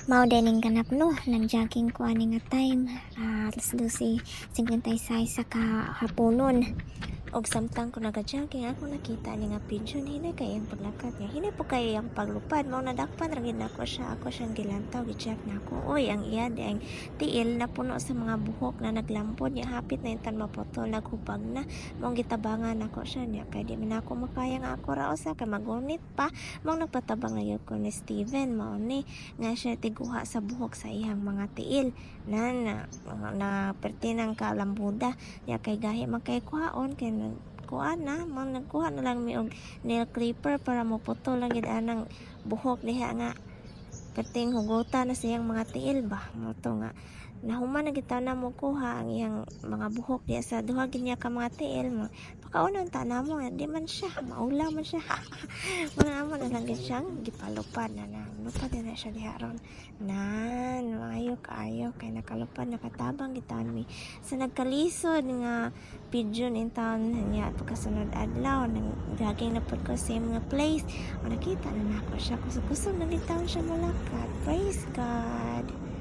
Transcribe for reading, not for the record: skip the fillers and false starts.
Mao dining ganap no, nag-jogging ko ani nga time, alas 12:56 sa kahaponon. Og samtang ko naga-jogging ako nakita ni nga pigeon hinay kay ang paglakad niya. Hinay po kay ang paglupad mao nadakpan ra gid nako siya. Ako siyang gilantaw gi-check nako. Oy, ang iya ang tiil na puno sa mga buhok na naglampod niya hapit na intan maputol naghubag na. Mao gitabangan nako siya niya kay di man ako makaya nga ako ra usa kay magunit pa. Mao nagpatabang ngayon ko ni Steven mao ni nga siya tiguha sa buhok sa iyang mga tiil na pertinang kalambuda ya kay gahi man kay kuhaon kay kuha na nagkuha na lang mi og nail clipper para maputol lang gid anang buhok diha nga perting hugutan na siyang mga tiil ba mo to nga nahuman na gid na mo kuha ang iyang mga buhok diha sa duha gid niya ka mga tiil mo pakaunon ta na mo di man siya maulaw man siya mga amo na lang gid siyang gipalupad na lupad na siya diha ron nan maayo kaayo kay nakalupad nakatabang gitan mi sa nagkalisod nga pigeon in town niya pagkasunod adlaw nang jogging na pud ko sa mga place o nakita na nako siya kusog-kusog na gitaon siya malakad praise God.